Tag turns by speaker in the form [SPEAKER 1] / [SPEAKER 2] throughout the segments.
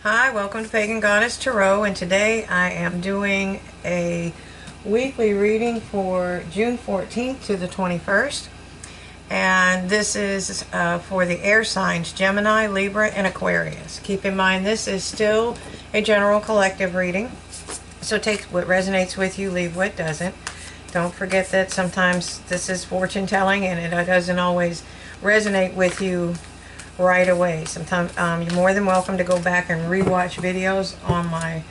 [SPEAKER 1] Hi, welcome to Pagan Goddess Tarot, and today I am doing a weekly reading for June 14th to the 21st. And this is for the air signs Gemini, Libra, and Aquarius. Keep in mind this is still a general collective reading, so take what resonates with you, leave what doesn't. Don't forget that sometimes this is fortune telling and it doesn't always resonate with you right away. Sometimes you're more than welcome to go back and rewatch videos on my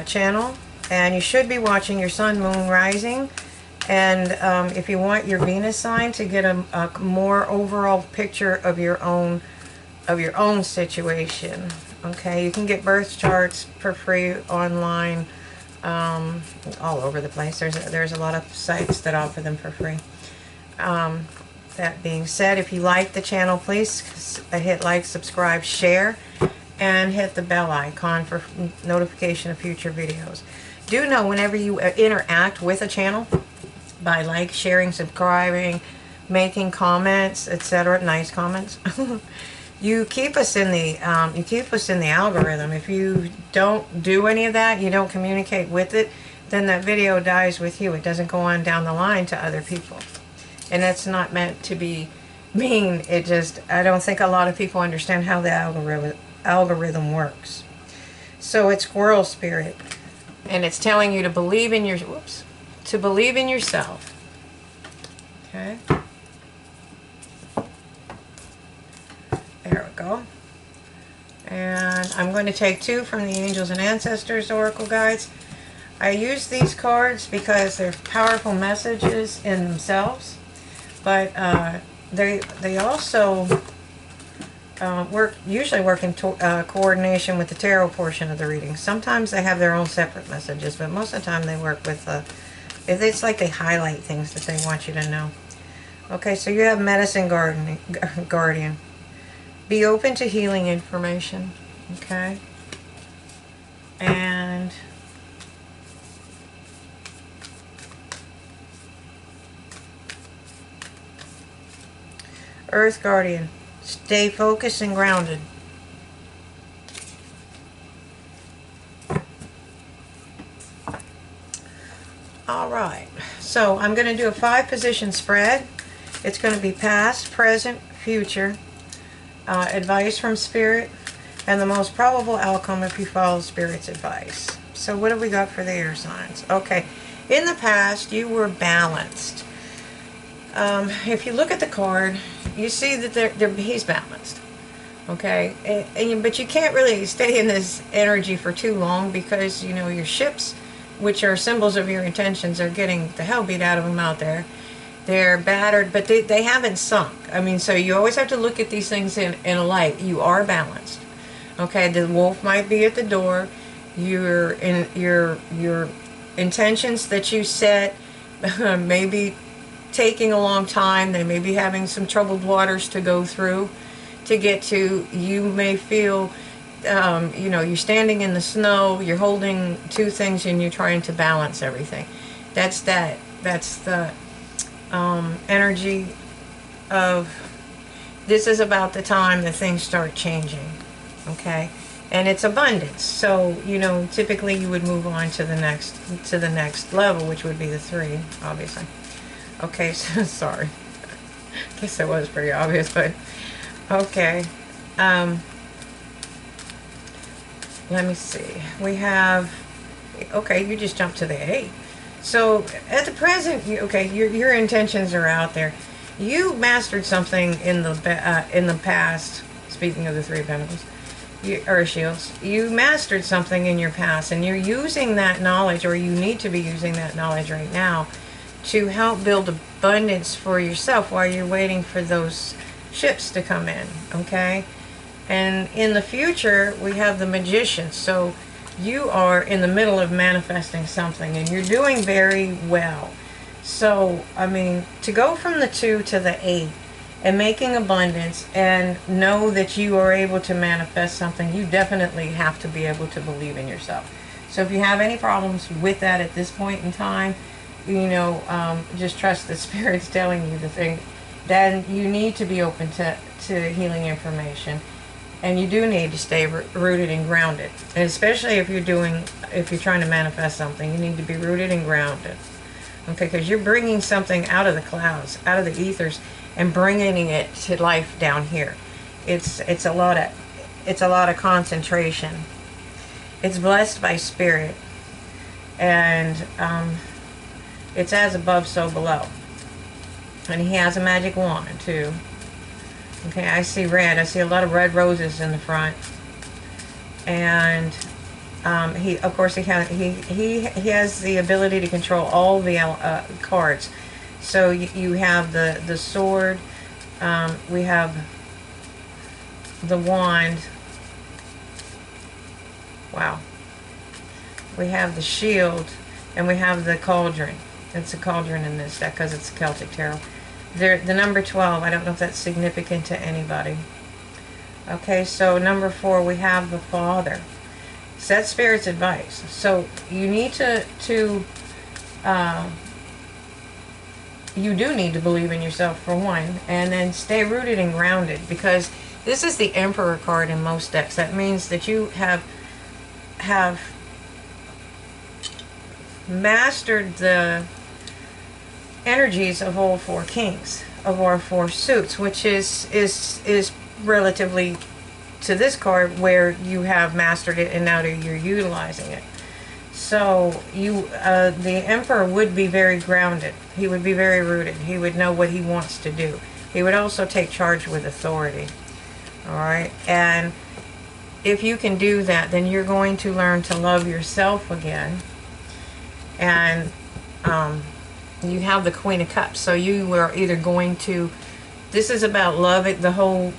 [SPEAKER 1] channel, and you should be watching your sun, moon, rising, and if you want your Venus sign to get a more overall picture of your own situation. Okay, you can get birth charts for free online, all over the place. There's a lot of sites that offer them for free. That being said, if you like the channel, please hit like, subscribe, share, and hit the bell icon for notification of future videos. Do know whenever you interact with a channel by like, sharing, subscribing, making comments, etc., nice comments, you keep us in the algorithm. If you don't do any of that, you don't communicate with it, then that video dies with you. It doesn't go on down the line to other people. And that's not meant to be mean. It just, I don't think a lot of people understand how the algorithm works. So it's squirrel spirit, and it's telling you to believe in to believe in yourself. Okay. There we go. And I'm going to take two from the Angels and Ancestors Oracle Guides. I use these cards because they're powerful messages in themselves. But they also usually work in coordination with the tarot portion of the reading. Sometimes they have their own separate messages, but most of the time they work with it's like they highlight things that they want you to know. Okay, so you have Medicine Guardian. Be open to healing information. Okay, and Earth Guardian, stay focused and grounded. Alright, so I'm going to do a 5-position spread. It's going to be past, present, future, advice from Spirit, and the most probable outcome if you follow Spirit's advice. So what have we got for the air signs? Okay, in the past you were balanced. If you look at the card, you see that he's balanced, okay? But you can't really stay in this energy for too long because, you know, your ships, which are symbols of your intentions, are getting the hell beat out of them out there. They're battered, but they haven't sunk. I mean, so you always have to look at these things in a light. You are balanced, okay? The wolf might be at the door. Your intentions that you set maybe taking a long time. They may be having some troubled waters to go through to get to. You may feel, you know, you're standing in the snow, you're holding two things and you're trying to balance everything. That's the energy of this is about the time that things start changing, okay? And it's abundance. So, you know, typically you would move on to the next level, which would be the 3, obviously. Okay, so sorry. Guess that was pretty obvious, but okay. Let me see. We have, okay, you just jumped to the 8. So at the present, okay, your intentions are out there. You mastered something in the past. Speaking of the 3 of Pentacles, or Shields, you mastered something in your past, and you're using that knowledge, or you need to be using that knowledge right now, to help build abundance for yourself while you're waiting for those ships to come in, okay? And in the future, we have the Magician. So you are in the middle of manifesting something, and you're doing very well. So, I mean, to go from the 2 to the 8 and making abundance and know that you are able to manifest something, you definitely have to be able to believe in yourself. So if you have any problems with that at this point in time, you know, just trust the Spirit's telling you the thing. Then you need to be open to healing information. And you do need to stay rooted and grounded. And especially if you're trying to manifest something, you need to be rooted and grounded. Okay, because you're bringing something out of the clouds, out of the ethers, and bringing it to life down here. It's a lot of concentration. It's blessed by spirit, and it's as above, so below. And he has a magic wand too. Okay, I see red. I see a lot of red roses in the front, and he, of course, he has the ability to control all the cards. So you have the sword, we have the wand. Wow. We have the shield, and we have the cauldron. It's a cauldron in this deck because it's a Celtic tarot. The number 12, I don't know if that's significant to anybody. Okay, so number 4, we have the Father. So that's Spirit's advice. So you need you do need to believe in yourself, for one, and then stay rooted and grounded, because this is the Emperor card in most decks. That means that you have mastered the energies of all 4 kings, of our 4 suits, which is relatively to this card where you have mastered it and now you're utilizing it. So the Emperor would be very grounded. He would be very rooted. He would know what he wants to do. He would also take charge with authority. All right, and if you can do that, then you're going to learn to love yourself again. And you have the Queen of Cups, so you are either going to, this is about loving, the whole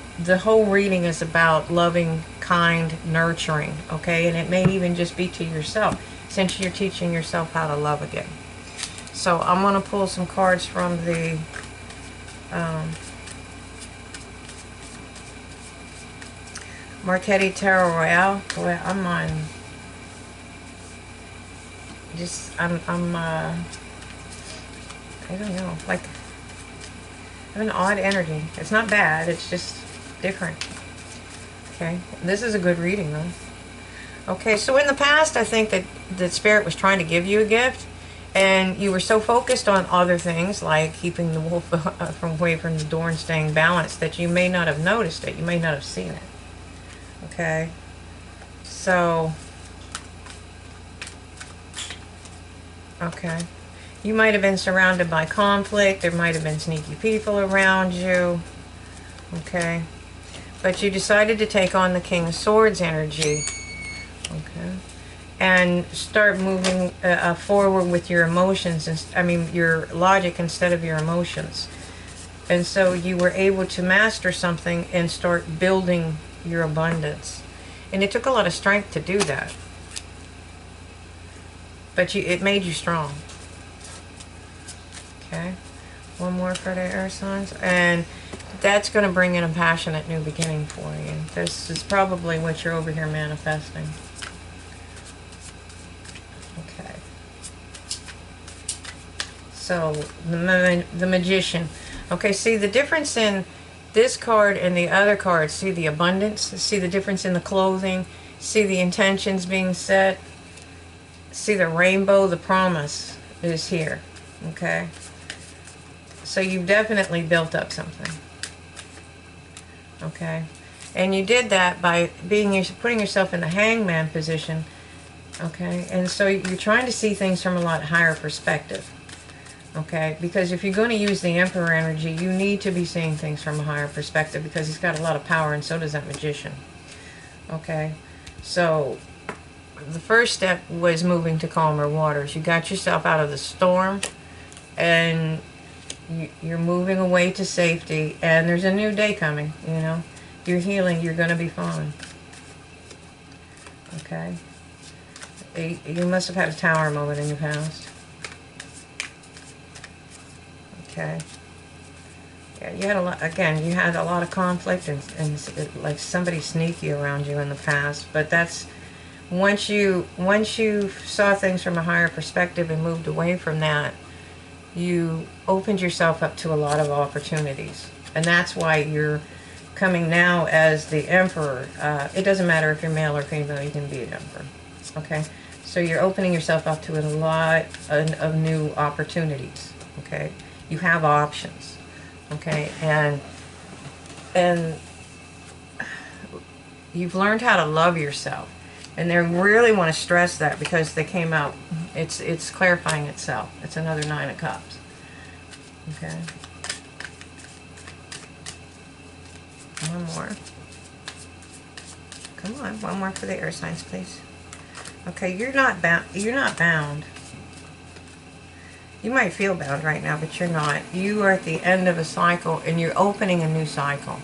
[SPEAKER 1] reading is about loving, kind, nurturing, okay? And it may even just be to yourself, since you're teaching yourself how to love again. So I'm going to pull some cards from the Marquetti Tarot Royale. Boy, I'm on, I don't know, like, I have an odd energy. It's not bad, it's just different. Okay, this is a good reading though. Okay, so in the past, I think that Spirit was trying to give you a gift, and you were so focused on other things, like keeping the wolf away from the door and staying balanced, that you may not have noticed it. You may not have seen it. Okay, so, okay. You might have been surrounded by conflict. There might have been sneaky people around you. Okay. But you decided to take on the King of Swords energy. Okay. And start moving forward with your emotions. Your logic instead of your emotions. And so you were able to master something and start building your abundance. And it took a lot of strength to do that. But it made you strong. Okay, one more for the air signs, and that's going to bring in a passionate new beginning for you. This is probably what you're over here manifesting. Okay, so the Magician. Okay, see the difference in this card and the other cards. See the abundance, see the difference in the clothing, see the intentions being set, see the rainbow, the promise is here. Okay. So you've definitely built up something. Okay. And you did that by putting yourself in the hangman position. Okay. And so you're trying to see things from a lot higher perspective. Okay. Because if you're going to use the Emperor energy, you need to be seeing things from a higher perspective, because he's got a lot of power, and so does that Magician. Okay. So the first step was moving to calmer waters. You got yourself out of the storm, and you're moving away to safety, and there's a new day coming, you know. You're healing, you're going to be fine. Okay. You must have had a tower moment in your past. Okay. Yeah, you had a lot, again, you had a lot of conflict and like somebody sneaky around you in the past, but that's, once you saw things from a higher perspective and moved away from that, you opened yourself up to a lot of opportunities. And that's why you're coming now as the emperor. It doesn't matter if you're male or female, you can be an emperor. Okay? So you're opening yourself up to a lot of new opportunities. Okay? You have options. Okay? And you've learned how to love yourself. And they really want to stress that because they came out, it's clarifying itself. It's another Nine of Cups. Okay? One more. Come on, one more for the air signs, please. Okay, you're not bound. You're not bound. You might feel bound right now, but you're not. You are at the end of a cycle, and you're opening a new cycle.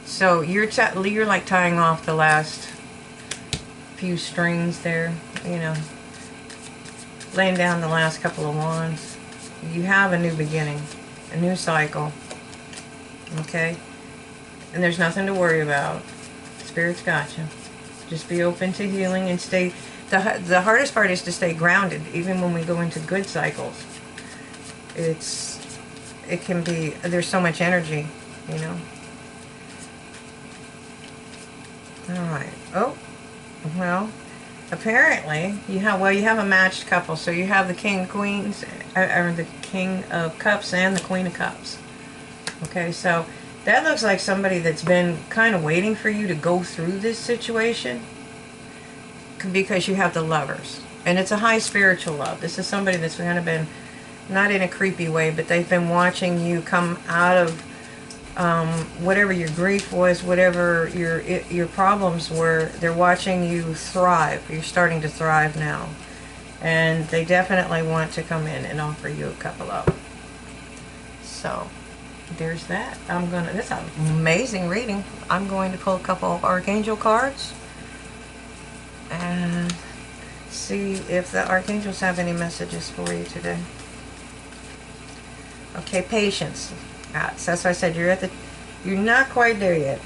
[SPEAKER 1] So you're like tying off the last few strings there, you know, laying down the last couple of wands. You have a new beginning, a new cycle. Okay, and there's nothing to worry about. Spirit's got you. Just be open to healing and stay. The hardest part is to stay grounded, even when we go into good cycles. It can be, there's so much energy, you know. Alright. Oh, well, apparently you have a matched couple. So you have the King of Queens, or the King of Cups and the Queen of Cups. Okay, so that looks like somebody that's been kind of waiting for you to go through this situation, because you have the Lovers. And it's a high spiritual love. This is somebody that's kind of been, not in a creepy way, but they've been watching you come out of whatever your grief was, whatever your problems were. They're watching you thrive. You're starting to thrive now. And they definitely want to come in and offer you a cup of love. So there's that. This is an amazing reading. I'm going to pull a couple of Archangel cards and see if the Archangels have any messages for you today. Okay, patience. So that's why I said you're not quite there yet.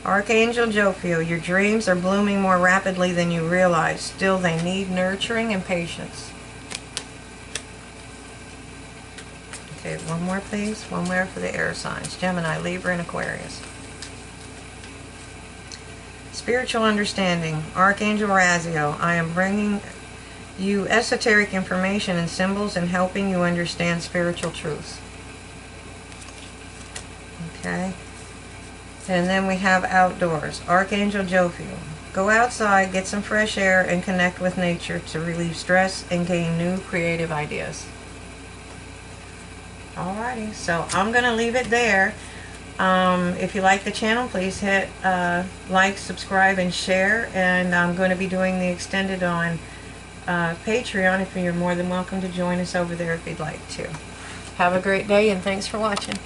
[SPEAKER 1] Archangel Jophiel, your dreams are blooming more rapidly than you realize. Still, they need nurturing and patience. Okay, one more please. One more for the air signs. Gemini, Libra, and Aquarius. Spiritual understanding. Archangel Raziel, I am bringing you esoteric information and symbols and helping you understand spiritual truths. Okay. And then we have outdoors. Archangel Jophiel. Go outside, get some fresh air, and connect with nature to relieve stress and gain new creative ideas. Alrighty, so I'm going to leave it there. If you like the channel, please hit like, subscribe, and share. And I'm going to be doing the extended on Patreon. If you're more than welcome to join us over there if you'd like to. Have a great day, and thanks for watching.